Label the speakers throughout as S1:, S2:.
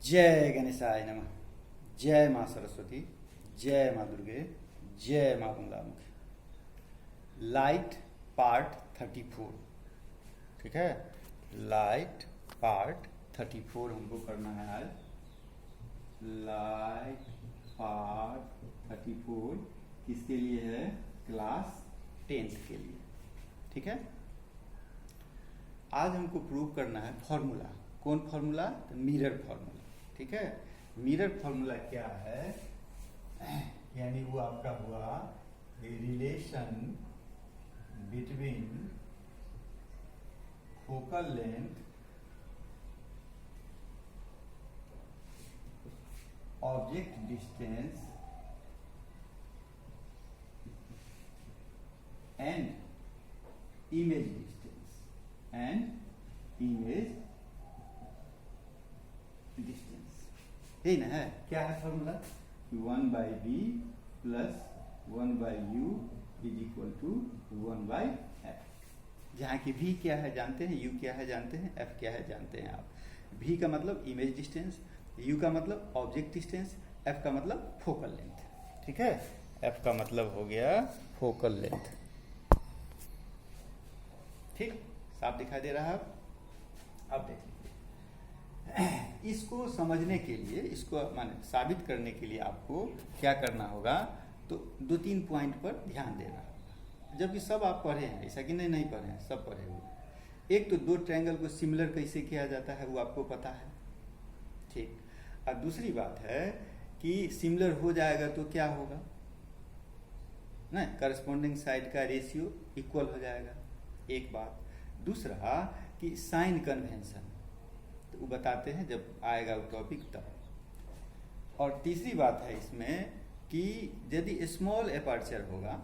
S1: जय गणेशाय नमः। जय माँ सरस्वती, जय माँ दुर्गे, जय माँ बंगलामुखी। Light part 34। ठीक है, लाइट पार्ट 34 हमको करना है आज। लाइट पार्ट 34 किसके लिए है? क्लास 10th के लिए। ठीक है, आज हमको प्रूव करना है फॉर्मूला। कौन फॉर्मूला? तो मिरर फॉर्मूला। ठीक है, मिरर फॉर्मूला क्या है? यानी वो आपका हुआ relation between focal length object distance and image distance यही ना है। क्या है formula? 1/b plus 1/u is equal to 1/f। जहाँ की v क्या है जानते हैं, u क्या है जानते हैं, f क्या है जानते हैं आप। v का मतलब इमेज डिस्टेंस, u का मतलब ऑब्जेक्ट डिस्टेंस, f का मतलब फोकल लेंथ। ठीक है, f का मतलब हो गया फोकल लेंथ। ठीक, साफ दिखाई दे रहा है? अब देखिए, इसको समझने के लिए, इसको माने साबित करने के लिए आपको क्या करना होगा? तो 2-3 पॉइंट पर ध्यान देना होगा, जबकि सब आप पढ़े हैं, ऐसा कि नहीं पढ़े हैं, सब पढ़े हुए। एक तो दो ट्रायंगल को सिमिलर कैसे किया जाता है वो आपको पता है। ठीक, और दूसरी बात है कि सिमिलर हो जाएगा तो क्या होगा ना, करस्पॉन्डिंग साइड का रेशियो इक्वल हो जाएगा, एक बात। दूसरा कि साइन कन्वेंशन तो वो बताते हैं जब आएगा वो टॉपिक तब। और तीसरी बात है इसमें कि यदि स्मॉल एपर्चर होगा,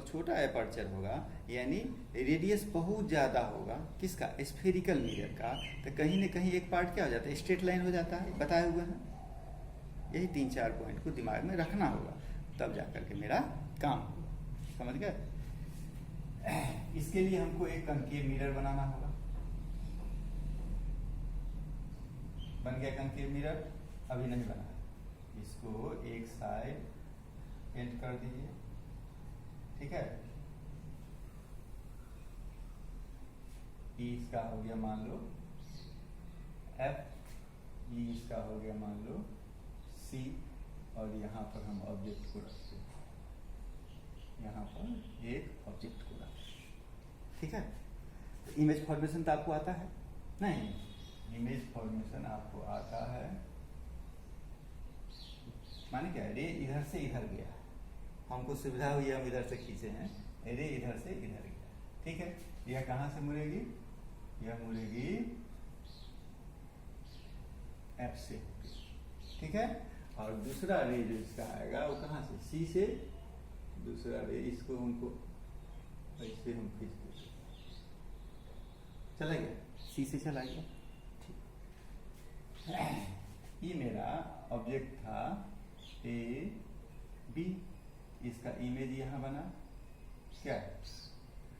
S1: छोटा एपर्चर होगा, यानी रेडियस बहुत ज़्यादा होगा किसका? स्फेरिकल मिरर का, तो कहीं ना कहीं एक पार्ट क्या हो जाता है? स्ट्रेट लाइन हो जाता है, बताए हुए हैं। यही 3-4 पॉइंट को दिमाग में रखना होगा, तब जाकर के मेरा काम होगा। समझ गए? इसके लिए हमको एक कनकेव मिरर बनाना होगा। बन गया कनकेव मिरर? अभी नहीं बना, इसको एक साइड पेंट कर दीजिए। ठीक है, E इसका हो गया मान लो F, E इसका हो गया मान लो C, और यहाँ पर हम ऑब्जेक्ट को रखते हैं, यहाँ पर एक ऑब्जेक्ट को रखते हैं। ठीक है, तो इमेज फॉर्मेशन तो आपको आता है? नहीं, इमेज फॉर्मेशन आपको आता है, माने क्या? रे इधर से इधर गया, हमको सुविधा हुई, हम इधर से खींचे हैं, रे इधर से इधर गया। ठीक है, यह कहाँ से मुड़ेगी? यह मुड़ेगी F से। ठीक है, और दूसरा रे जो इसका आएगा वो कहाँ से? C से। दूसरा रे इसको हमको ऐसे हम खींच देते, चला गया, C से चला गया। ये मेरा ऑब्जेक्ट था A B, इसका इमेज यहाँ बना क्या?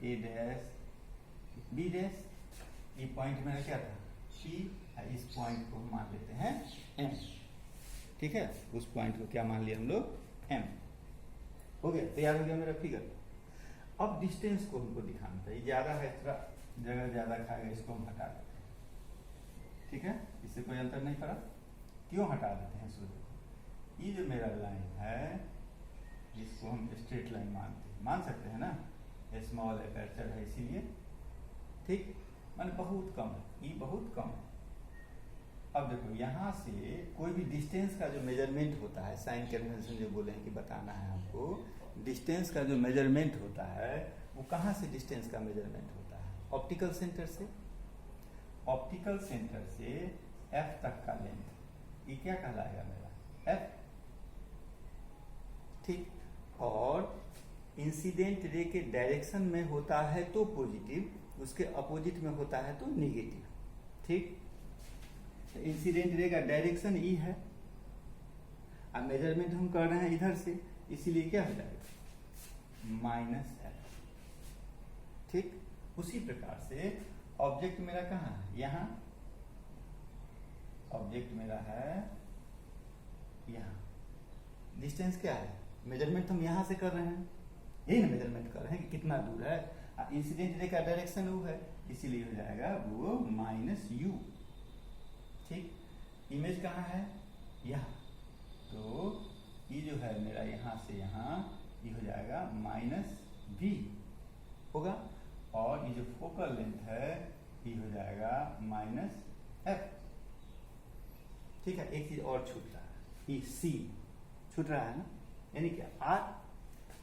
S1: A dash B dash. ये पॉइंट मेरा क्या था? P, इस पॉइंट को हम मान लेते हैं M। ठीक है, उस पॉइंट को क्या मान लिया हम लोग? M। हो गया, तैयार हो गया मेरा फिगर। अब डिस्टेंस को हमको दिखाना था, ये ज्यादा है, थोड़ा जगह ज्यादा खाएगा, इसको हम हटा देते हैं। ठीक है, इससे कोई अंतर नहीं पड़ा। क्यों हटा देते हैं? सो ये जो मेरा लाइन है इसको हम स्ट्रेट लाइन मान सकते हैं ना, स्मॉल एपर्चर है इसीलिए। ठीक, माने बहुत कम है, ये बहुत कम है। अब देखो, यहाँ से कोई भी डिस्टेंस का जो मेजरमेंट होता है, साइन कन्वेंशन जो बोले हैं कि बताना है हमको, डिस्टेंस का जो मेजरमेंट होता है वो कहाँ से डिस्टेंस का मेजरमेंट होता है? ऑप्टिकल सेंटर से। ऑप्टिकल सेंटर से F तक का लेंथ, ये क्या कहलाएगा मेरा? F। ठीक, और इंसिडेंट रे के डायरेक्शन में होता है तो पॉजिटिव, उसके अपोजिट में होता है तो नेगेटिव। ठीक, तो इंसिडेंट रे का डायरेक्शन ई है, अब मेजरमेंट हम कर रहे हैं इधर से, इसीलिए क्या हो जाएगा? -f। ठीक, उसी प्रकार से ऑब्जेक्ट मेरा कहाँ है? यहाँ। ऑब्जेक्ट ऑब्जेक्ट मेरा है यहाँ, डिस्टेंस क्या है, मेजरमेंट हम यहाँ से कर रहे हैं, यही ना मेजरमेंट कर रहे हैं कि कितना दूर है, इंसिडेंट रे का डायरेक्शन वो है, इसीलिए हो जाएगा वो -u। ठीक, इमेज कहाँ है, यहाँ, तो ये जो है मेरा यहाँ से यहाँ, ये हो जाएगा -v होगा, और ये जो फोकल लेंथ है ये हो जाएगा -f। ठीक है, एक चीज और छूट रहा है, ये c छूट रहा है ना, यानी क्या r,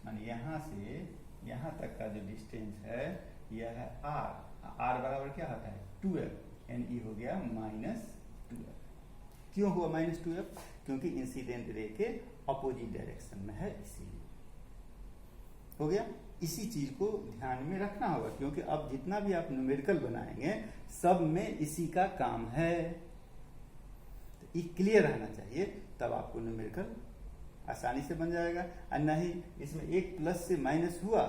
S1: माने यहाँ से यहाँ तक का जो डिस्टेंस है यह है r बराबर क्या होता है 2f, यानी ये हो गया -2f। क्यों हुआ -2f, क्योंकि इंसिडेंट रे के अपोजिट डायरेक्शन में है, इसीलिए हो गया। इसी चीज को ध्यान में रखना होगा, क्योंकि अब जितना भी आप न्यूमेरिकल बनाएंगे सब में इसी का काम है, तो ये क्लियर रहना चाहिए, तब आपको न्यूमेरिकल आसानी से बन जाएगा। और नहीं इसमें एक प्लस से माइनस हुआ,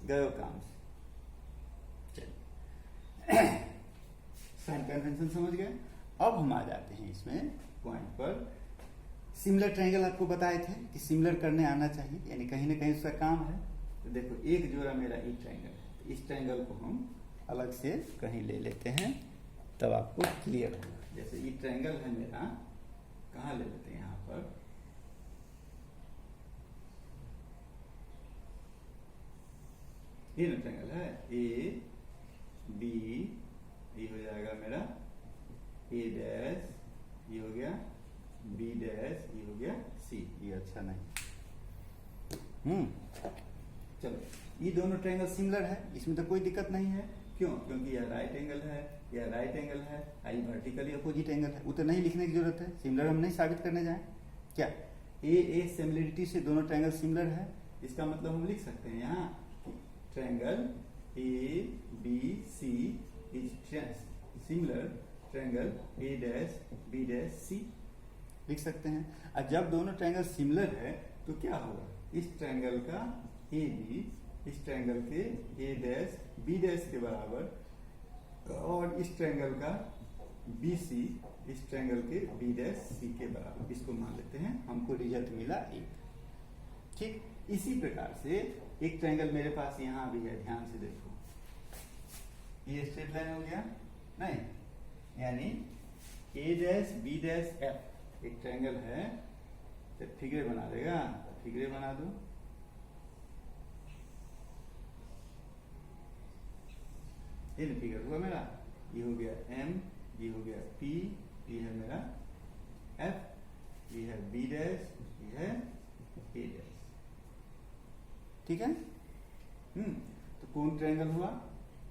S1: गए काम से। चलिए साइन कन्वेंशन समझ गए। अब हम आ जाते हैं इसमें पॉइंट पर, सिमिलर ट्रायंगल आपको बताए थे कि सिमिलर करने आना चाहिए, यानी कहीं ना कहीं उसका काम है। तो देखो एक जोड़ा मेरा ई ट्रायंगल है, तो इस ट्रायंगल को हम अलग से कहीं ले लेते हैं, तब आपको क्लियर होगा। जैसे ई ट्रायंगल है मेरा, कहाँ ले लेते हैं, यहाँ पर ये ट्रायंगल है ए बी, ये हो जाएगा मेरा ए डैश, ये हो गया बी डैश, ये हो गया सी। ये अच्छा नहीं, चलो ये दोनों ट्रायंगल सिमिलर है, इसमें तो कोई दिक्कत नहीं है। क्यों, क्योंकि यह राइट एंगल है, यह राइट एंगल है, आई वर्टिकली अपोजिट एंगल है, उतना नहीं लिखने की जरूरत है, सिमिलर हम नहीं साबित करने जाए। क्या ए सिमिलरिटी से दोनों ट्रायंगल सिमिलर है, इसका मतलब हम लिख सकते हैं यहाँ triangle A B C is similar triangle A dash B dash C, लिख सकते हैं। और जब दोनों ट्रायंगल सिमिलर है तो क्या होगा, इस ट्रायंगल का ए बी इस ट्रायंगल के ए डैश बी डैश के बराबर, और इस ट्रायंगल का बी सी इस ट्रायंगल के बी डैश सी के बराबर, इसको मान लेते हैं। हमको रिजल्ट मिला एक। ठीक, इसी प्रकार से एक ट्रायंगल मेरे पास यहाँ भी है, ध्यान से देखो, ये स्ट्रेट लाइन हो गया नहीं, यानी ए डैश बी डैश एफ एक ट्रायंगल है, तो फिगर बना देगा, फिगर बना दो। ये फिगर हुआ मेरा, ये हो गया एम, ये हो गया पी, ये है मेरा एफ, ये है बी डैश, ये है ए डैश। ठीक है, तो कौन ट्रायंगल हुआ,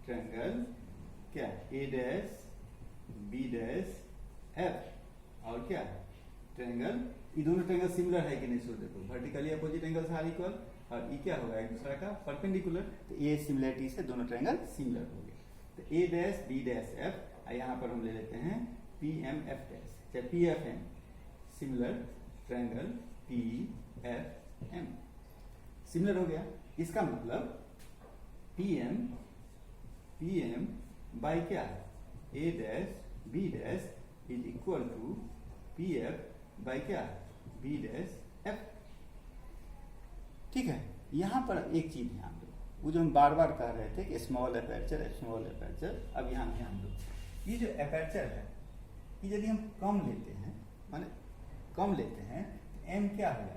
S1: ट्रायंगल क्या, A dash B dash F, और क्या ट्रायंगल, ये दोनों ट्रायंगल सिमिलर है कि नहीं, सो देखो vertically opposite angles are equal, और ये क्या होगा एक दूसरा का परपेंडिकुलर, तो ये सिमिलरिटी से दोनों ट्रायंगल सिमिलर हो गए। तो A dash B dash F, यहाँ पर हम ले लेते हैं पी एम एफ डैश, चाहे P F M, similar triangle P F M similar हो गया। इसका मतलब पी एम बाई क्या, A dash B dash is equal to P F by क्या, बी डैश एफ। ठीक है, यहां पर एक चीज ध्यान दो, वो जो हम बार बार कह रहे थे कि स्मॉल एपर्चर, अब यहां ध्यान दो, ये जो एपर्चर है ये यदि हम कम लेते हैं, माने कम लेते हैं, तो एम क्या हो जाएगा,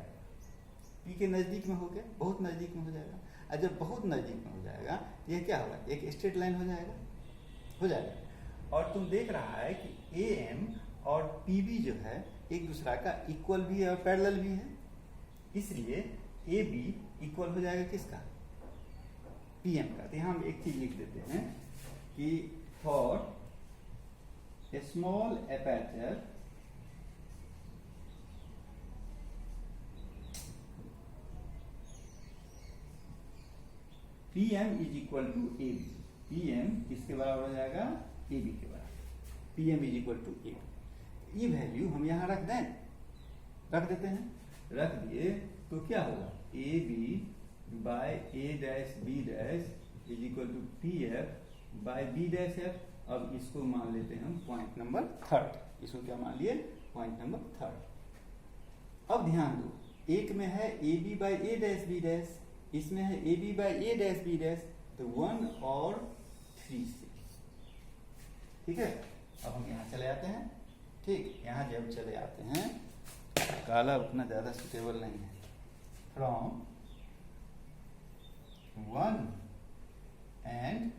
S1: पी के नजदीक में हो गया, बहुत नजदीक में हो जाएगा, और जब बहुत नजदीक में हो जाएगा तो यह क्या होगा, एक स्ट्रेट लाइन हो जाएगा। और तुम देख रहा है कि ए एम और पी बी जो है एक दूसरा का इक्वल भी है और पैरेलल भी है, इसलिए ए बी इक्वल हो जाएगा किसका, पी एम का। तो यहाँ हम एक चीज लिख देते हैं कि for a small aperture P M is equal to A B, P M किसके बराबर हो जाएगा, ए बी के बराबर, P M is equal to A B. ये वैल्यू हम यहां रख देते हैं, रख दिए तो क्या होगा, A B by A dash B dash is equal to P F by B dash F. अब इसको मान लेते हैं हम पॉइंट नंबर 3, इसको क्या मान लिए, पॉइंट नंबर थर्ड। अब ध्यान दो, एक में है A B by A dash B dash, इसमें है A B by A dash B dash, तो 1 और 3 से, ठीक है। अब हम यहाँ चले आते हैं, ठीक, यहाँ जब चले आते हैं, काला उतना ज़्यादा सुटेबल नहीं है। फ्रॉम 1 एंड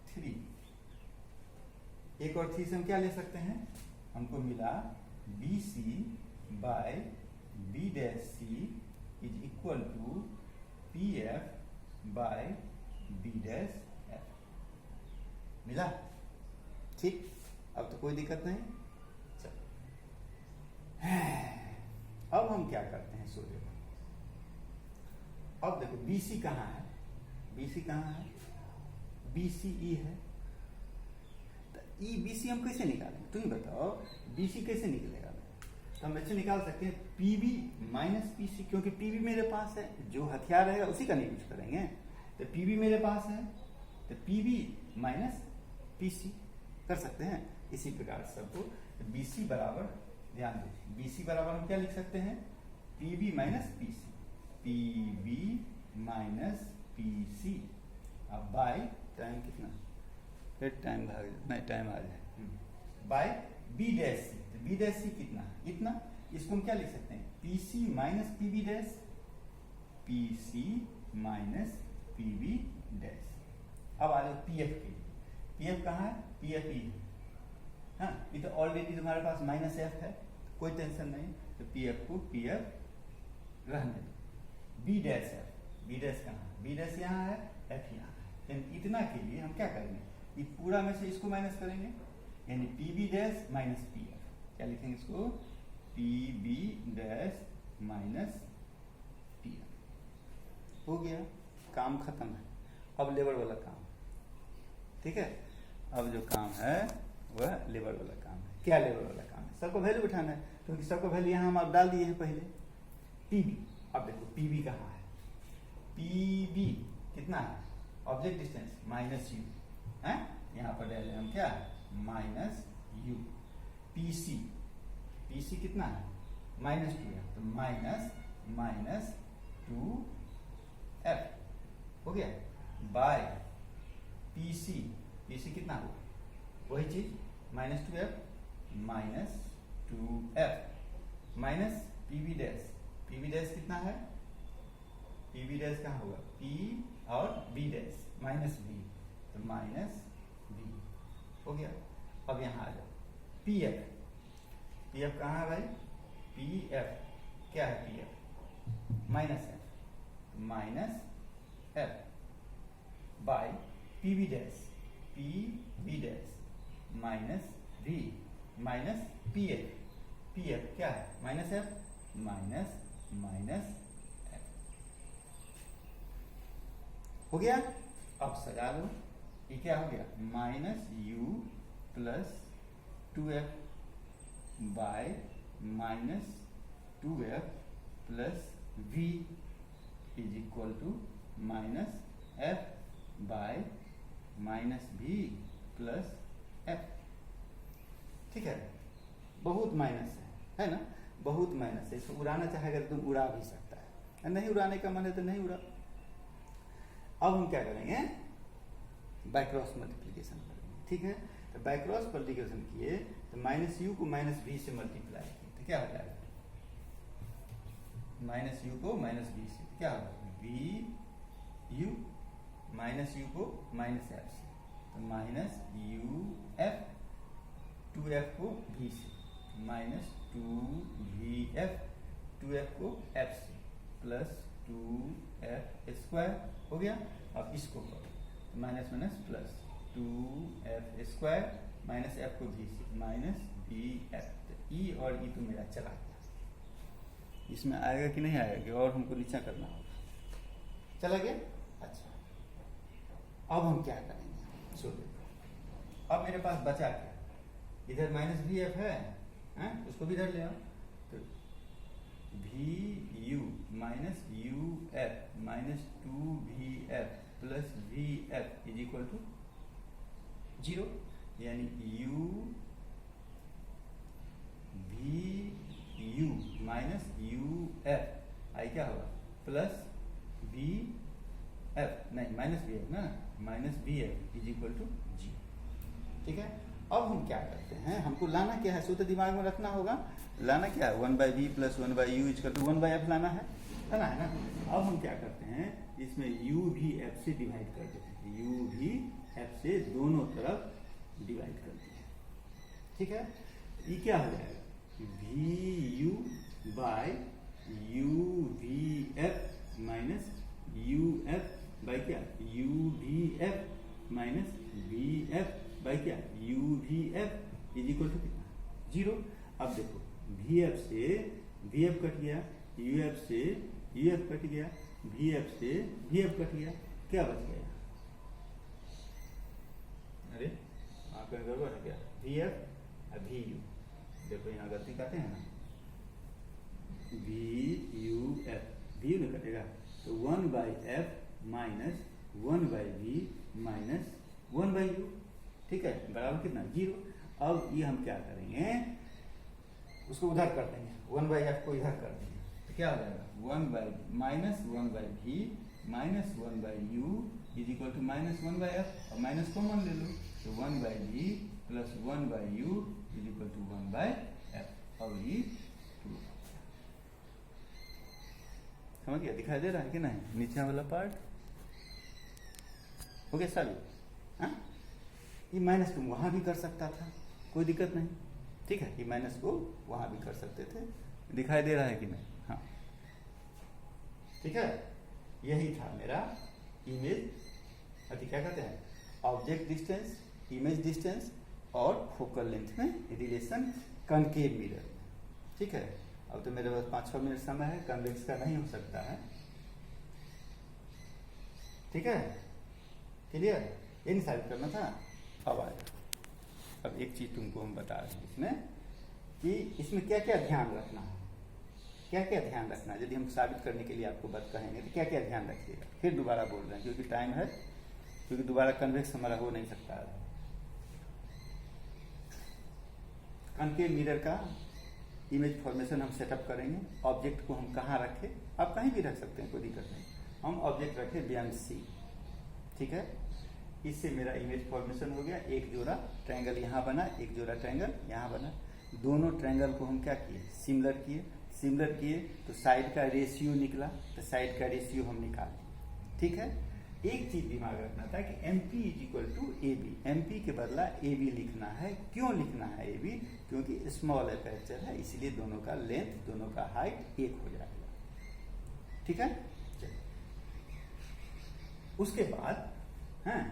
S1: 3, एक और 3 से हम क्या ले सकते हैं, हमको मिला B C by B dash C is equal to P F by B dash F, मिला, ठीक। अब तो कोई दिक्कत नहीं। चलो अब हम क्या करते हैं, सो देखो, अब देखो BC कहाँ है, BC कहाँ है, BCE है, तो BC हम कैसे निकालेंगे, तुम बताओ BC कैसे निकलेगा। तो हम ऐसे निकाल सकते हैं PB माइनस PC, क्योंकि PB मेरे पास है, जो हथियार रहेगा उसी का नहीं यूज करेंगे, तो PB मेरे पास है, तो PB माइनस PC कर सकते हैं। इसी प्रकार सबको BC बराबर, ध्यान दो, BC बराबर हम क्या लिख सकते हैं, PB minus PC, PB minus PC, अब बाय टाइम कितना, फिर टाइम भाग, नहीं टाइम आ जाए, बाय B डैश सी, तो B डैश सी कितना, इतना, इसको हम क्या लिख सकते हैं, PC minus PB dash, PC minus PB dash. अब आ जाओ PF के लिए, PF कहाँ है, PF ही है, हाँ, ये तो ऑलरेडी तुम्हारे पास माइनस F है, कोई टेंशन नहीं, तो PF को PF रहने दो। B dash F, B dash कहाँ है, B डैश यहाँ है, F यहाँ है, इतना के लिए हम क्या करेंगे, ये पूरा में से इसको माइनस करेंगे, यानी PB डैश माइनस PF, क्या लिखेंगे इसको, PB डैश माइनस PF, हो गया, काम खत्म है। अब लेबर वाला काम, ठीक है, अब जो काम है वह लेबर वाला काम है। क्या लेबर वाला काम है, सबको वैल्यू उठाना है, क्योंकि सबको वैल्यू यहाँ हम आप डाल दिए हैं पहले। PB, अब देखो PB कहाँ है, PB कितना है, ऑब्जेक्ट डिस्टेंस माइनस U है, यहाँ पर डाले हम क्या, माइनस U। PC, PC कितना है, माइनस 2F, तो माइनस 2F हो गया, बाय PC, PC कितना हुआ, वही चीज minus 2F minus 2F minus PB dash, PB dash कितना है, PB डैश कहाँ होगा, P और B डैश माइनस B, तो माइनस B हो गया। अब यहाँ आ जाओ PF, PF कहाँ है भाई, PF क्या है, PF minus F, minus F by PB dash, PB dash minus V minus PF, PF क्या है, माइनस F माइनस F, हो गया। अब सजा लो, ये क्या हो गया, minus U plus 2F by minus 2F plus V is equal to minus F by minus V plus F, ठीक है, बहुत माइनस है ना, बहुत माइनस है, इसको उड़ाना चाहेगा तो तुम उड़ा भी सकता है, नहीं उड़ाने का मन है तो नहीं उड़ा। अब हम क्या करेंगे, बाय क्रॉस मल्टीप्लीकेशन करेंगे, ठीक है, तो बाय क्रॉस मल्टीप्लीकेशन किए तो माइनस U को माइनस V से मल्टीप्लाई किए तो क्या हो जाएगा, माइनस U को माइनस V से, तो क्या होगा, V U माइनस U को माइनस F से, तो माइनस UF, 2F को V से, माइनस 2VF, 2F को F से, प्लस 2F स्क्वायर हो गया। अब इसको करो, minus minus plus 2F square minus F को V से, माइनस BF, तो E और E तो मेरा चला गया, इसमें आएगा कि नहीं आएगा, कि और हमको नीचा करना होगा, चला गया। अच्छा, अब हम क्या करेंगे, सो देखो, अब मेरे पास बचा क्या, इधर माइनस VF है, उसको भी इधर ले आओ, तो VU minus UF minus 2VF plus VF is equal to 0, यानी U प्लस बी एफ, नहीं माइनस बी एफ ना, minus B F is equal to G. ठीक है, अब हम क्या करते हैं, हमको लाना क्या है, सूत्र दिमाग में रखना होगा। लाना क्या है, 1/v plus 1/u is equal to 1/f लाना है ना। अब हम क्या करते हैं, इसमें u भी f से डिवाइड कर देते हैं, u भी f से दोनों तरफ डिवाइड कर देते हैं। ठीक है, ये क्या हो जाएगा, vu by uvf minus uf by क्या, uvf माइनस vf बाई क्या, uvf इज इक्वल टू कितना, 0। अब देखो vf से vf कट गया, uf से uf कट गया, vf से vf कट गया, क्या बच गया, अरे कहीं गड़बड़ है क्या, vf और vu, देखो यहाँ गलती करते हैं ना, vuf, vu में कटेगा तो 1/f minus 1/v minus 1/u, ठीक है, बराबर कितना, 0। अब ये हम क्या करेंगे, उसको उधर कर देंगे, 1/f को इधर कर देंगे, तो क्या हो जाएगा, 1/v minus 1/v minus 1/u is equal to minus 1/f, और माइनस कॉमन ले लो, तो 1/v plus 1/u is equal to 1/f, और ये समझ गया, दिखाई दे रहा है कि नहीं, नीचे वाला पार्ट हो गया सारी। हाँ, ये माइनस तुम वहां भी कर सकता था, कोई दिक्कत नहीं, ठीक है, ये माइनस को वहां भी कर सकते थे, दिखाई दे रहा है कि नहीं, हाँ ठीक है। यही था मेरा इमेज, अभी क्या कहते हैं, ऑब्जेक्ट डिस्टेंस, इमेज डिस्टेंस और फोकल लेंथ में रिलेशन कनकेव मिरर, ठीक है। अब तो मेरे पास 5-6 मिनट समय है, कन्वेक्स का नहीं हो सकता है, ठीक है, क्लियर, ये नहीं साबित करना था। अब आएगा, अब एक चीज तुमको हम बता रहे हैं इसमें कि इसमें क्या क्या ध्यान रखना है, क्या क्या ध्यान रखना है, यदि हम साबित करने के लिए आपको बात कहेंगे तो क्या क्या ध्यान रखिएगा। फिर दोबारा बोल रहे हैं क्योंकि टाइम है, क्योंकि दोबारा कन्वेक्स हमारा हो नहीं सकता है। कनकेव मिरर का इमेज फॉर्मेशन हम सेटअप करेंगे, ऑब्जेक्ट को हम कहाँ रखें, आप कहीं भी रख सकते हैं, कोई दिक्कत नहीं, हम ऑब्जेक्ट रखें बियॉन्ड सी, ठीक है। इससे मेरा इमेज फॉर्मेशन हो गया, एक जोड़ा ट्रायंगल यहाँ बना, एक जोड़ा ट्रायंगल यहाँ बना, दोनों ट्रायंगल को हम क्या किए, सिमिलर किए तो साइड का रेशियो निकला, तो साइड का रेशियो हम निकाल दिए, ठीक है। एक चीज दिमाग रखना था कि MP is equal to AB, MP के बदला AB लिखना है, क्यों लिखना है AB, क्योंकि स्मॉल एपर्चर है, इसलिए दोनों का लेंथ, दोनों का हाइट एक हो जाएगा, ठीक है। उसके बाद हैं,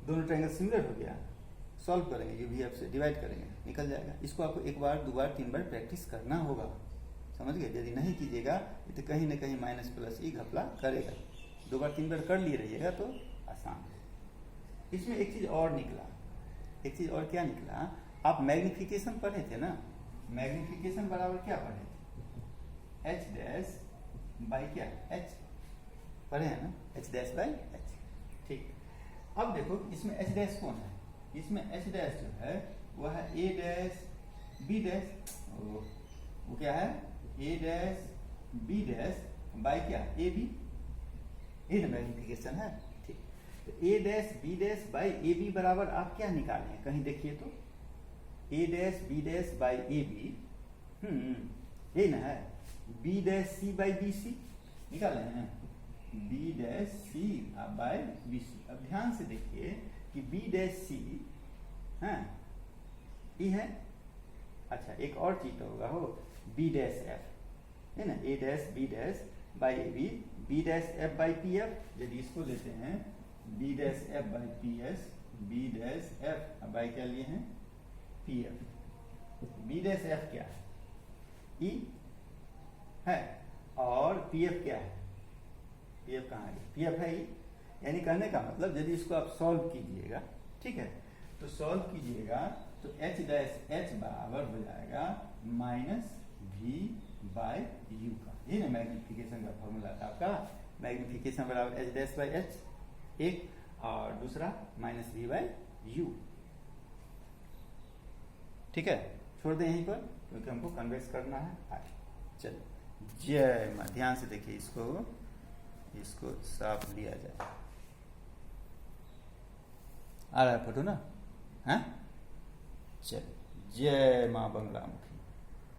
S1: दोनों ट्रायंगल सिमिलर हो गया, सॉल्व करेंगे, UVF से डिवाइड करेंगे, निकल जाएगा। इसको आपको 1 बार 2 बार 3 बार प्रैक्टिस करना होगा, समझ गए। यदि नहीं कीजिएगा तो कहीं ना कहीं माइनस प्लस ही घपला करेगा, 2 बार 3 बार कर लिए रहिएगा तो आसान है। इसमें एक चीज और निकला, एक चीज और क्या निकला, आप मैग्निफिकेशन पढ़े थे ना, मैग्निफिकेशन बराबर क्या पढ़े थे, h डैश बाई क्या, h पढ़े हैं ना, h डैश बाई h, ठीक। अब देखो इसमें h डैश कौन है, इसमें h डैश जो है वह है a डैश b डैश, वो क्या है, a dash b dash by क्या, a b, ये ना मैग्निफिकेशन है, ठीक। तो a dash b dash by a b बराबर आप क्या निकाले हैं, कहीं देखिए तो, a dash b dash by a b, ये ना है, b dash c by b c निकाले हैं, b dash c by b c। अब ध्यान से देखिए कि b डैश c है, ये है, अच्छा एक और चीज तो होगा, हो b डैश f है ना, a dash b dash by A B, b dash f by P F, यदि इसको लेते हैं b dash f by P S, b dash f by क्या लिए हैं, P F. b dash f क्या है, e है, और पी एफ क्या है, पी एफ कहाँ है, पी एफ है e, यानी कहने का मतलब यदि इसको आप सॉल्व कीजिएगा, ठीक है, तो सॉल्व कीजिएगा तो h डैश h बराबर हो जाएगा माइनस v बाई u का, ये ना मैग्निफिकेशन का फॉर्मूला था आपका, मैग्निफिकेशन बराबर h डैश बाई h, एक, और दूसरा माइनस v बाई u, ठीक है। छोड़ दें यहीं पर क्योंकि हमको कन्वेक्स करना है आगे। चलिए जय माँ। ध्यान से देखिए, इसको साफ लिया जाए। आ रहा है फोटो ना? हाँ, चल। जय माँ बंगला मुखी।